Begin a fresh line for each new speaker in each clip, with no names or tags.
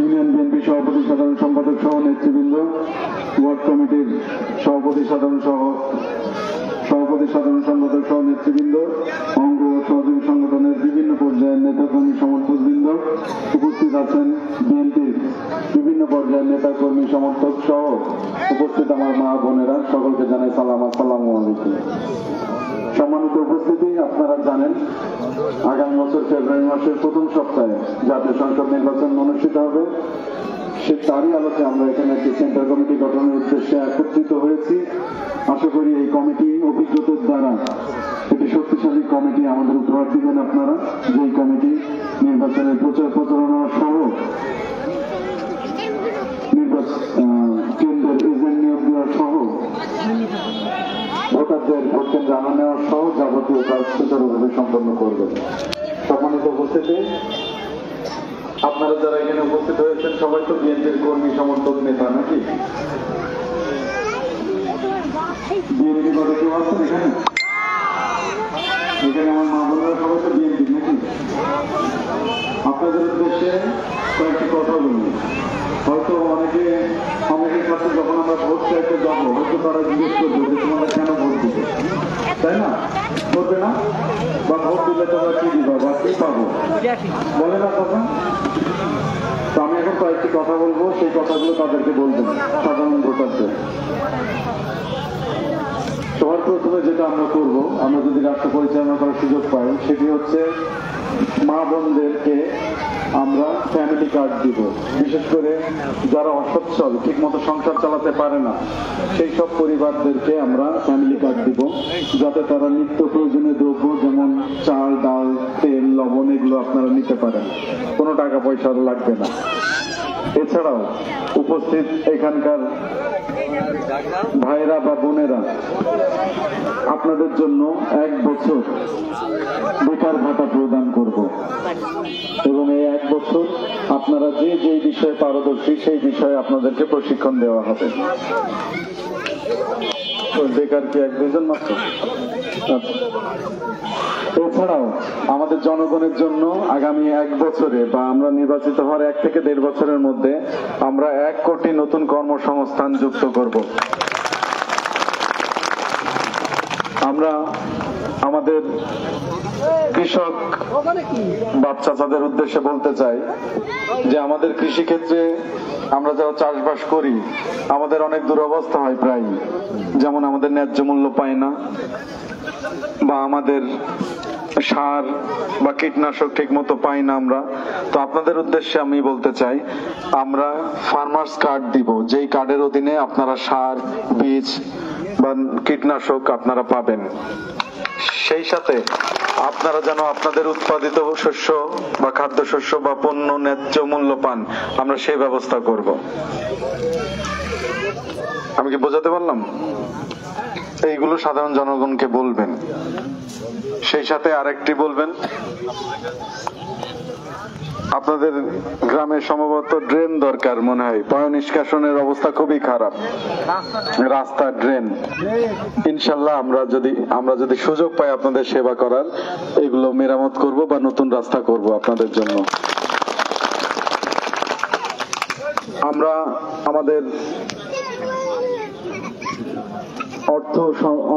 Union BNP সভাপতি সাধারণ সম্পাদক সহ নেতৃবৃন্দ, ওয়ার্ড কমিটির সভাপতি সাধারণ সম্পাদক সহ নেতৃবৃন্দ, অঙ্গ ও সহযোগী সংগঠনের বিভিন্ন পর্যায়ের নেতাকর্মী সমর্থকবৃন্দ, উপস্থিত আছেন বিএনপির বিভিন্ন পর্যায়ের নেতাকর্মী সমর্থক সহ উপস্থিত আমার মা বোনেরা, সকলকে জানাই সালাম, আসসালামু আলাইকুম। সম্মানিত উপস্থিতি, আপনারা জানেন আগামী বছর ফেব্রুয়ারি মাসের প্রথম সপ্তাহে জাতীয় সংসদ নির্বাচন অনুষ্ঠিত হবে। সে তারই আলোকে আমরা এখানে একটি সেন্টার কমিটি গঠনের উদ্দেশ্যে একত্রিত হয়েছি। আশা করি এই কমিটি অভিজ্ঞতার দ্বারা একটি শক্তিশালী কমিটি আমাদের উপহার দিবেন আপনারা, যেই কমিটি নির্বাচনের প্রচার প্রচারণা সহ কেন্দ্রের এজেন্ট নিয়োগ দেওয়া সহ ভোটারদের ভোট কেন্দ্রে আনা নেওয়া সহ যাবতীয় কাজ সুচারুভাবে সম্পন্ন করবেন। সম্মানিত উপস্থিতি, আপনারা যারা এখানে উপস্থিত হয়েছেন সবাই তো বিএনপির কর্মী সমর্থক নেতা নাকি? বিএনপি করে কেউ আছেন এখানে? এখানে আমার মা বোনেরা সবাই তো বিএনপি নাকি? আপনাদের উদ্দেশ্যে কয়েকটি কথা বলুন। হয়তো অনেকের কাছে যখন আমরা ভোট চাইতে যাবো, হয়তো তারা জিজ্ঞেস করবে যে তোমরা কেন ভোট দিবে, তাই না? করবে না? বা ভোট দিলে তোমরা কি দিবা বা কি পাবো, বলে না কথা? তো আমি এখন কয়েকটি কথা বলবো, সেই কথাগুলো তাদেরকে বলবেন, সাধারণ ভোটারদের। সবার প্রথমে যেটা আমরা করবো, আমরা যদি রাষ্ট্র পরিচালনা করার সুযোগ পাই, সেটি হচ্ছে মা বোনদেরকে আমরা ফ্যামিলি কার্ড দিব। বিশেষ করে যারা অসচ্ছল, ঠিক মতো সংসার চালাতে পারে না, সেই সব পরিবারদেরকে আমরা ফ্যামিলি কার্ড দিব, যাতে তারা নিত্য প্রয়োজনীয় দ্রব্য যেমন চাল, ডাল, তেল, লবণ এগুলো আপনারা নিতে পারেন, কোনো টাকা পয়সা লাগবে না। এছাড়াও উপস্থিত এখানকার ভাইরা বা বোনেরা, আপনাদের জন্য 1 বছর বেকার ভাতা প্রদান করব এবং এই 1 বছর আপনারা যে যে বিষয়ে পারদর্শী সেই বিষয়ে আপনাদেরকে প্রশিক্ষণ দেওয়া হবে। বেকার কি 1-2 জন মাত্র? এছাড়াও আমাদের জনগণের জন্য আগামী 1 বছরে বা আমরা নির্বাচিত হওয়ার 1 থেকে 1.5 বছরের মধ্যে আমরা 1 কোটি নতুন কর্মসংস্থান যুক্ত করব। আমরা আমাদের কৃষক বাচ্চাদের উদ্দেশ্যে বলতে চাই যে আমাদের কৃষিক্ষেত্রে আমরা যারা চাষবাস করি, আমাদের অনেক দুরবস্থা হয় প্রায়, যেমন আমাদের ন্যায্য মূল্য পাই না, বা আমাদের সার বা কীটনাশক ঠিক মতো পাই না আমরা। তো আপনাদের উদ্দেশ্যে আমি বলতে চাই, আমরা ফার্মার্স কার্ড দিব, যেই কার্ডের অধীনে আপনারা সার, বীজ বা কীটনাশক আপনারা পাবেন। সেই সাথে আপনারা যেন আপনাদের উৎপাদিত শস্য বা খাদ্যশস্য বা পণ্য ন্যায্য মূল্য পান, আমরা সেই ব্যবস্থা করব। আমি কি বোঝাতে পারলাম? এইগুলো সাধারণ জনগণকে বলবেন। সেই সাথে আরেকটি বলবেন, আপনাদের গ্রামে সম্ভবত ড্রেন দরকার মনে হয়, পয় নিষ্কাশনের অবস্থা খুবই খারাপ, রাস্তা, ড্রেন। ইনশাল্লাহ আমরা যদি সুযোগ পাই আপনাদের সেবা করার, এগুলো মেরামত করব বা নতুন রাস্তা করব আপনাদের জন্য। আমরা আমাদের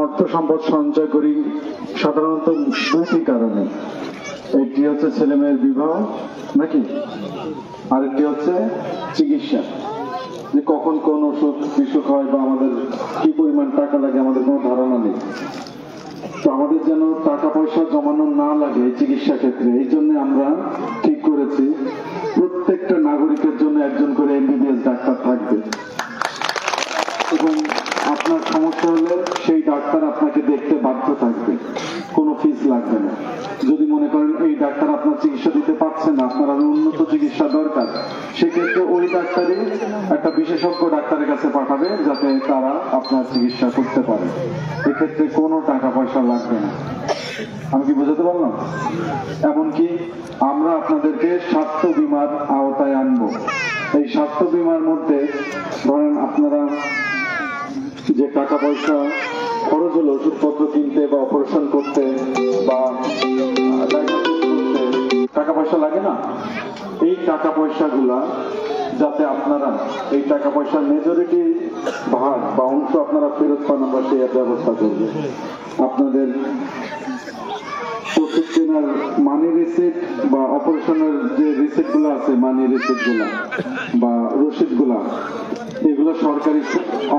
অর্থ সম্পদ সঞ্চয় করি সাধারণত 2টি কারণে। একটি হচ্ছে ছেলে মেয়ের বিবাহ নাকি, আরেকটি হচ্ছে চিকিৎসা, যে কখন কোন অসুখ বিসুখ হয় বা আমাদের কি পরিমাণ টাকা লাগে আমাদের কোনো ধারণা নেই। তো আমাদের যেন টাকা পয়সা জমানো না লাগে চিকিৎসা ক্ষেত্রে, এই জন্য আমরা ঠিক করেছি প্রত্যেকটা নাগরিকের জন্য 1 জন করে MBBS ডাক্তার থাকবে, এবং আপনার সমস্যা হলে সেই ডাক্তার আপনাকে দেখতে বাধ্য থাকবে, কোনো ফিস লাগবে না। যদি মনে করেন এই ডাক্তার আপনার চিকিৎসা দিতে পারছে না, আপনার আরো উন্নত চিকিৎসা দরকার, সেক্ষেত্রে ওই ডাক্তারই একটা বিশেষজ্ঞ ডাক্তারের কাছে পাঠাবে, যাতে তারা আপনার চিকিৎসা করতে পারে। এক্ষেত্রে কোনো টাকা পয়সা লাগবে না। আমি কি বোঝাতে পারলাম? এমনকি আমরা আপনাদেরকে স্বাস্থ্য বীমার আওতায় আনবো। এই স্বাস্থ্য বীমার মধ্যে ধরেন আপনারা যে টাকা পয়সা খরচ হলো ওষুধপত্র কিনতে বা অপারেশন করতে বা ডায়াগনোসিস করতে, টাকা পয়সা লাগে না? এই টাকা পয়সাগুলা যাতে আপনারা এই টাকা পয়সার মেজরিটি ভাগ বা অংশ আপনারা ফেরত পান, আমরা সেই ব্যবস্থা করব। আপনাদের ওষুধ কেনার মানি রিসিপ্ট বা অপারেশনের যে রিসিপ্ট গুলো আছে, মানি রিসিপ্ট গুলা বা রসিদ গুলা, এগুলো সরকারি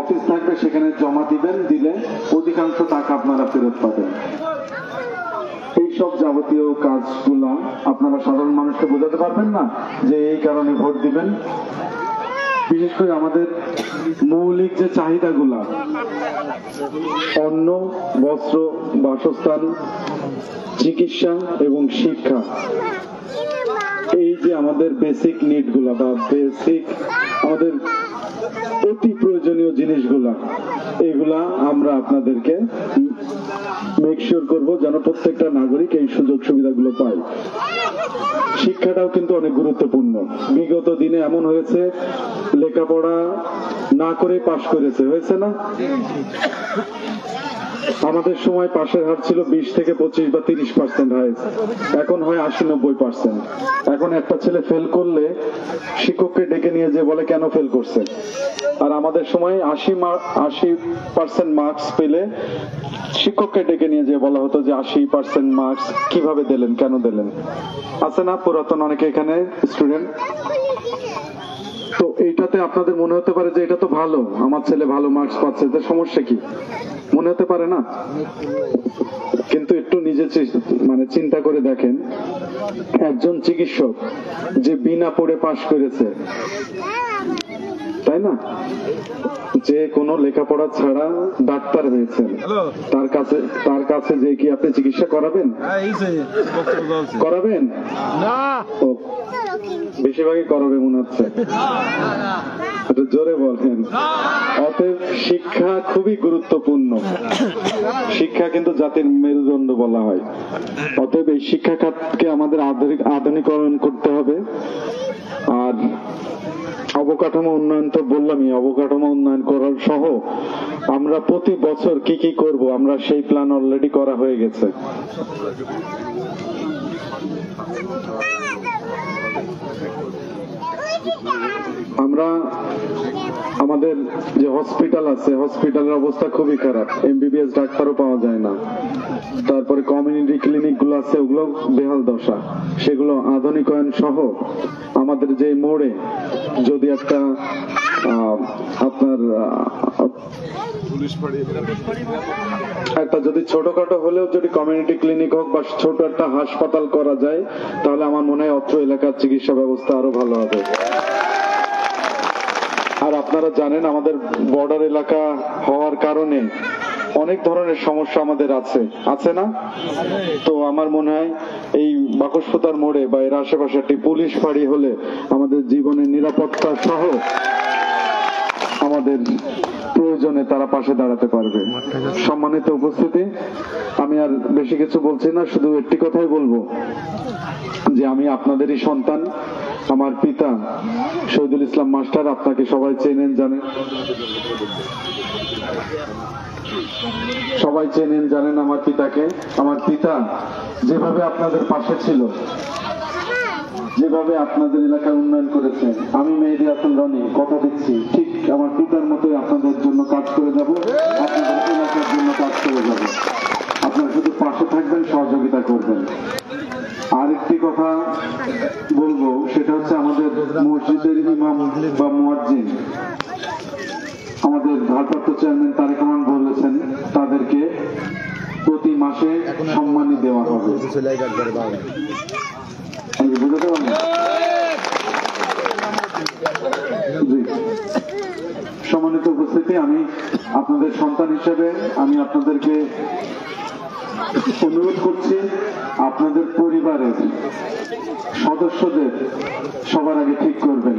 অফিস থাকবে, সেখানে জমা দিবেন, দিলে অধিকাংশ টাকা আপনারা ফেরত পাবেন। এইসব যাবতীয় কাজগুলা আপনারা সাধারণ মানুষকে বোঝাতে পারবেন না যে এই কারণে ভোট দিবেন। বিশেষ করে আমাদের মৌলিক যে চাহিদাগুলা, অন্ন, বস্ত্র, বাসস্থান, চিকিৎসা এবং শিক্ষা, এই যে আমাদের বেসিক নিড গুলা বা বেসিক আমাদের অতি প্রয়োজনীয় জিনিসগুলা, এগুলা আমরা আপনাদেরকে মেক শিওর করবো যেন প্রত্যেকটা নাগরিক এই সুযোগ সুবিধাগুলো পায়। শিক্ষাটাও কিন্তু অনেক গুরুত্বপূর্ণ। বিগত দিনে এমন হয়েছে, লেখাপড়া না করে পাশ করেছে, হয়েছে না? আমাদের সময় পাশের হার ছিল 20 থেকে 25 বা 30% হাইস্ট, এখন হয় 80-90%। এখন একটা ছেলে ফেল করলে শিক্ষককে ডেকে নিয়ে যে বলে কেন ফেল করছে। আর আমাদের সময় 80% মার্কস পেলে শিক্ষককে ডেকে নিয়ে যে বলা হতো যে 80% মার্কস কিভাবে দিলেন, কেন দিলেন। আছে না পুরাতন অনেকে এখানে স্টুডেন্ট? তো এইটাতে আপনাদের মনে হতে পারে যে এটা তো ভালো, আমার ছেলে ভালো মার্কস পাচ্ছে, তো সমস্যা কি? মনে হতে পারে না? কিন্তু একটু নিজে মানে চিন্তা করে দেখেন, একজন চিকিৎসক যে বিনা পড়ে পাশ করেছে, তাই না, যে কোনো লেখাপড়া ছাড়া ডাক্তার হয়েছেন, তার কাছে যে কি আপনি চিকিৎসা করাবেন? করাবেন না? বেশিরভাগই করাবে মনে হচ্ছে, একটু জোরে বলেন। অতএব শিক্ষা খুবই গুরুত্বপূর্ণ। শিক্ষা কিন্তু জাতির মেরুদণ্ড বলা হয়। অতএব এই শিক্ষা খাতকে আমাদের আধুনিকরণ করতে হবে। আর অবকাঠামো উন্নয়ন তো বললামই, অবকাঠামো উন্নয়ন করার সহ আমরা প্রতি বছর কি কি করব, আমরা সেই প্ল্যান অলরেডি করা হয়ে গেছে। আমরা আমাদের যে হসপিটাল আছে, হসপিটালের অবস্থা খুবই খারাপ, এমবিবিএস ডাক্তারও পাওয়া যায় না। তারপরে কমিউনিটি ক্লিনিক গুলো আছে, ওগুলো বেহাল দশা, সেগুলো আধুনিকায়ন সহ আমাদের যে মোড়ে যদি একটা আপনার একটা যদি ছোটখাটো হলেও যদি কমিউনিটি ক্লিনিক হোক বা ছোট একটা হাসপাতাল করা যায়, তাহলে আমার মনে হয় অত্র এলাকার চিকিৎসা ব্যবস্থা আরো ভালো হবে। আর আপনারা জানেন আমাদের বর্ডার এলাকা হওয়ার কারণে অনেক ধরনের সমস্যা আমাদের আছে না? তো আমার মনে হয় এই বাকসপুতার মোড়ে বা এর আশেপাশে একটি পুলিশ ফাঁড়ি হলে আমাদের জীবনের নিরাপত্তা সহ আমাদের প্রয়োজনে তারা পাশে দাঁড়াতে পারবে। সম্মানিত উপস্থিতি, আমি আর বেশি কিছু বলছি না, শুধু একটি কথাই বলবো যে আমি আপনাদেরই সন্তান। আমার পিতা শহীদুল ইসলাম মাস্টার, আপনাকে সবাই চেনেন জানেন, সবাই চেনেন জানেন আমার পিতাকে। আমার পিতা যেভাবে আপনাদের পাশে ছিল, যেভাবে আপনাদের এলাকার উন্নয়ন করেছেন, আমি মেহেদী হাসান রনি কথা দিচ্ছি ঠিক আমার পিতার মতোই আপনাদের জন্য কাজ করে যাব, আপনাদের এলাকার জন্য কাজ করে যাব। আপনারা শুধু পাশে থাকবেন, সহযোগিতা করবেন। আরেকটি কথা বলবো, সেটা হচ্ছে আমাদের মসজিদের ইমাম বা মুয়াজ্জিন, আমাদের ভারপ্রাপ্ত চেয়ারম্যান তারেক রহমান বলেছেন তাদেরকে প্রতি মাসে সম্মানী দেওয়া হবে। বুঝতে পারবেন? সম্মানিত উপস্থিতি, আমি আপনাদের সন্তান হিসেবে আমি আপনাদেরকে অনুরোধ করছি, আপনাদের পরিবারের সদস্যদের সবার আগে ঠিক করবেন,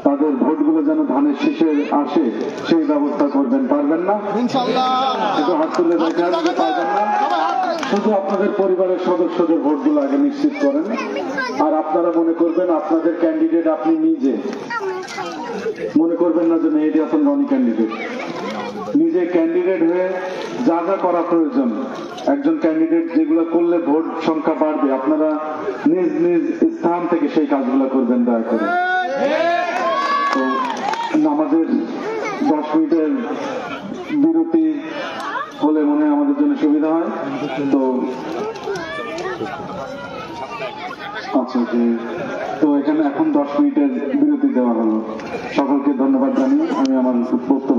তাদের ভোটগুলো যেন ধানের শীষে আসে সেই ব্যবস্থা করবেন। পারবেন না? শুধু হাত তুলে দেখান যে পারবেন না। শুধু আপনাদের পরিবারের সদস্যদের ভোটগুলো আগে নিশ্চিত করেন। আর আপনারা মনে করবেন আপনাদের ক্যান্ডিডেট আপনি নিজে, মনে করবেন না যে মেহেদী হাসান রনি ক্যান্ডিডেট। নিজে ক্যান্ডিডেট হয়ে যা যা করা প্রয়োজন। একজন ক্যান্ডিডেট যেগুলো করলে ভোট সংখ্যা বাড়বে, আপনারা নিজ নিজ স্থান থেকে সেই কাজগুলো করবেন দয়া করে। তো আমাদের 10 মিনিটের বিরতি হলে মনে হয় আমাদের জন্য সুবিধা হয়। তো আচ্ছা, তো এখানে এখন 10 মিনিটের বিরতি দেওয়া হলো। সকলকে ধন্যবাদ জানিয়ে আমি আমার বক্তব্য